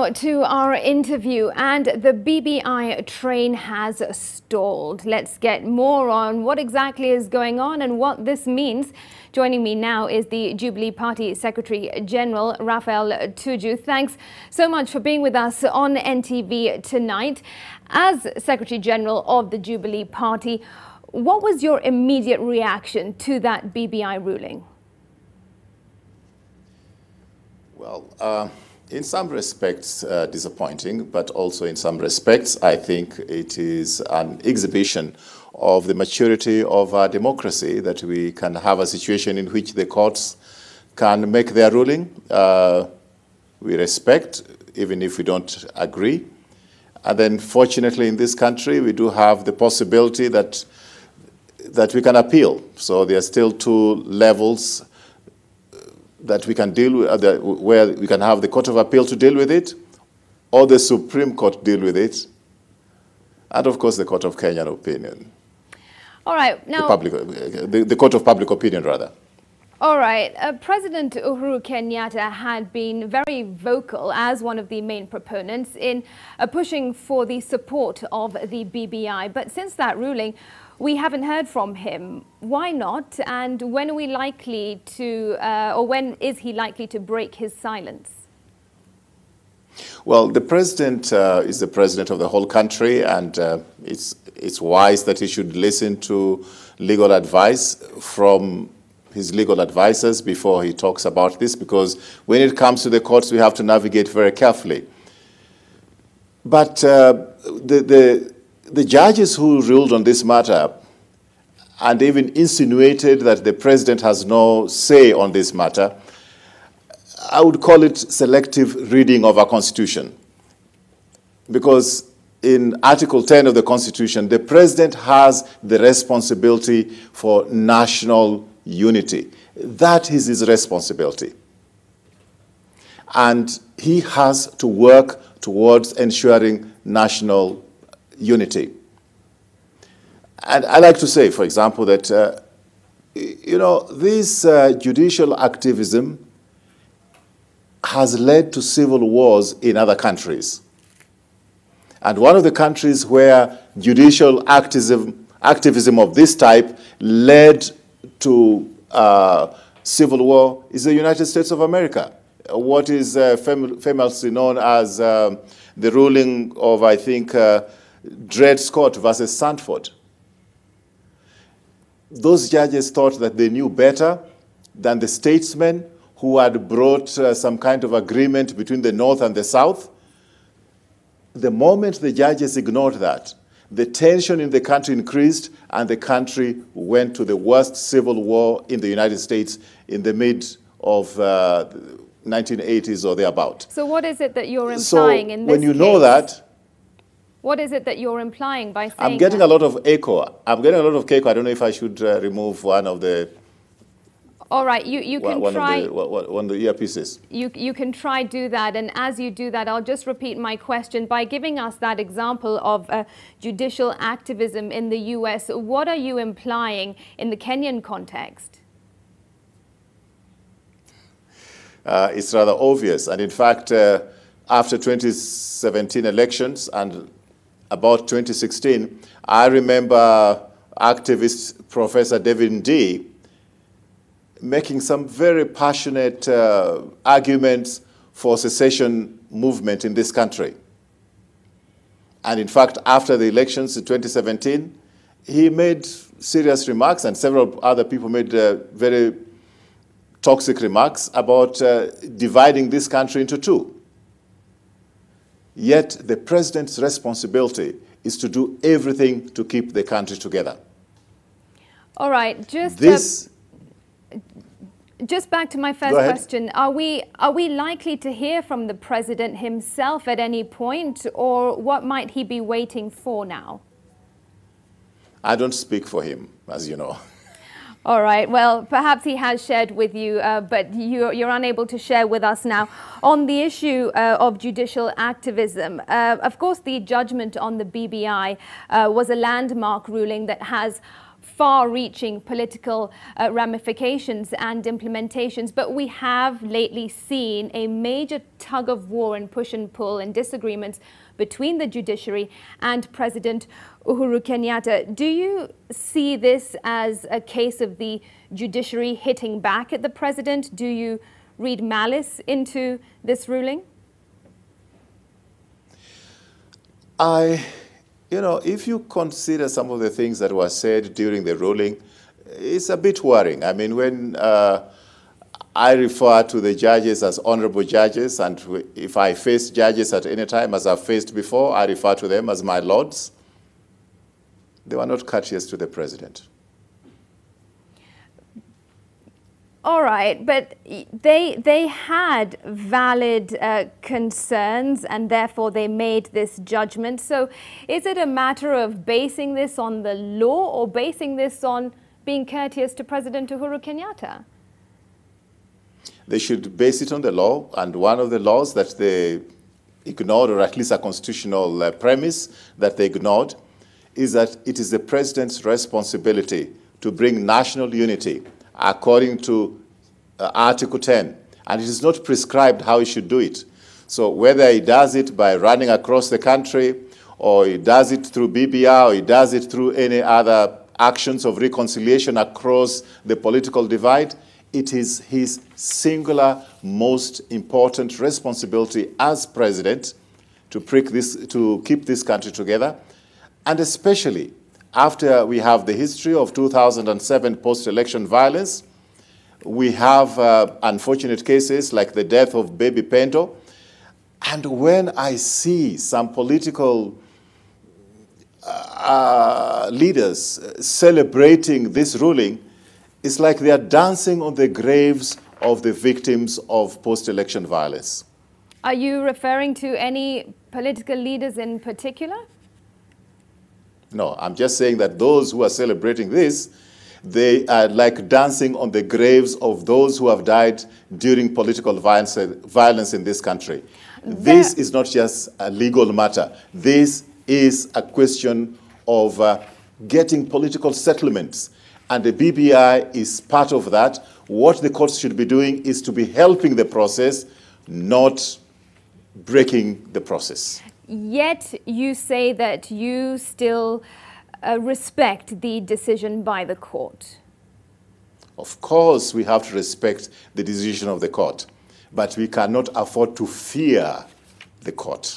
Now to our interview, and the BBI train has stalled. Let's get more on what exactly is going on and what this means. Joining me now is the Jubilee Party Secretary-General, Raphael Tuju. Thanks so much for being with us on NTV tonight. As Secretary-General of the Jubilee Party, what was your immediate reaction to that BBI ruling? Well, in some respects disappointing, but also in some respects I think it is an exhibition of the maturity of our democracy, that we can have a situation in which the courts can make their ruling. We respect, even if we don't agree. And then fortunately in this country we do have the possibility that we can appeal. So there are still two levels that we can deal with, where we can have the Court of Appeal to deal with it, or the Supreme Court deal with it, and of course the Court of Kenyan Opinion. All right, now the Court of Public Opinion, rather. All right, President Uhuru Kenyatta had been very vocal as one of the main proponents in pushing for the support of the BBI, but since that ruling, we haven't heard from him. Why not? And when are we likely to, or when is he likely to break his silence? Well, the president is the president of the whole country, and it's wise that he should listen to legal advice from his legal advisors before he talks about this, because when it comes to the courts, we have to navigate very carefully. But the judges who ruled on this matter and even insinuated that the president has no say on this matter, I would call it selective reading of our Constitution. Because in Article 10 of the Constitution, the president has the responsibility for national unity. That is his responsibility. And he has to work towards ensuring national unity. And I like to say, for example, that, this judicial activism has led to civil wars in other countries. And one of the countries where judicial activism of this type led to civil war is the United States of America. What is famously known as the ruling of, I think, Dred Scott versus Sandford. Those judges thought that they knew better than the statesmen who had brought some kind of agreement between the North and the South. The moment the judges ignored that, the tension in the country increased, and the country went to the worst civil war in the United States in the mid of 1980s or thereabout. So what is it that you're implying in this when you case? know that, what is it that you're implying by saying I'm getting a lot of echo. I'm getting a lot of echo. I don't know if I should remove one of the... All right, you can try... One of the earpieces. You can try do that, and as you do that, I'll just repeat my question. By giving us that example of judicial activism in the US, what are you implying in the Kenyan context? It's rather obvious, and in fact, after 2017 elections and about 2016, I remember activist Professor David D making some very passionate arguments for secession movement in this country. And in fact, after the elections in 2017, he made serious remarks, and several other people made very toxic remarks about dividing this country into two. Yet the president's responsibility is to do everything to keep the country together. All right, just back to my first question. Are we likely to hear from the president himself at any point, or what might he be waiting for now? I don't speak for him, as you know. All right. Well, perhaps he has shared with you, but you're unable to share with us now. On the issue of judicial activism, of course, the judgment on the BBI was a landmark ruling that has far-reaching political ramifications and implementations, but we have lately seen a major tug-of-war and push and pull and disagreements between the judiciary and President Uhuru Kenyatta. Do you see this as a case of the judiciary hitting back at the president? Do you read malice into this ruling? If you consider some of the things that were said during the ruling, it's a bit worrying. I mean, when I refer to the judges as honorable judges, and if I face judges at any time, as I've faced before, I refer to them as my lords. They were not courteous to the president. All right, but they had valid concerns, and therefore they made this judgment. So is it a matter of basing this on the law or basing this on being courteous to President Uhuru Kenyatta? They should base it on the law, and one of the laws that they ignored, or at least a constitutional premise that they ignored, is that it is the president's responsibility to bring national unity according to Article 10, and it is not prescribed how he should do it. So whether he does it by running across the country, or he does it through BBI, or he does it through any other actions of reconciliation across the political divide, it is his singular most important responsibility as president to keep this country together, and especially after we have the history of 2007 post-election violence. We have unfortunate cases like the death of baby Pendo. And when I see some political leaders celebrating this ruling, it's like they are dancing on the graves of the victims of post-election violence. Are you referring to any political leaders in particular? No, I'm just saying that those who are celebrating this, they are like dancing on the graves of those who have died during political violence in this country. This is not just a legal matter. This is a question of getting political settlements. And the BBI is part of that. What the courts should be doing is to be helping the process, not breaking the process. Yet you say that you still respect the decision by the court. Of course, we have to respect the decision of the court, but we cannot afford to fear the court.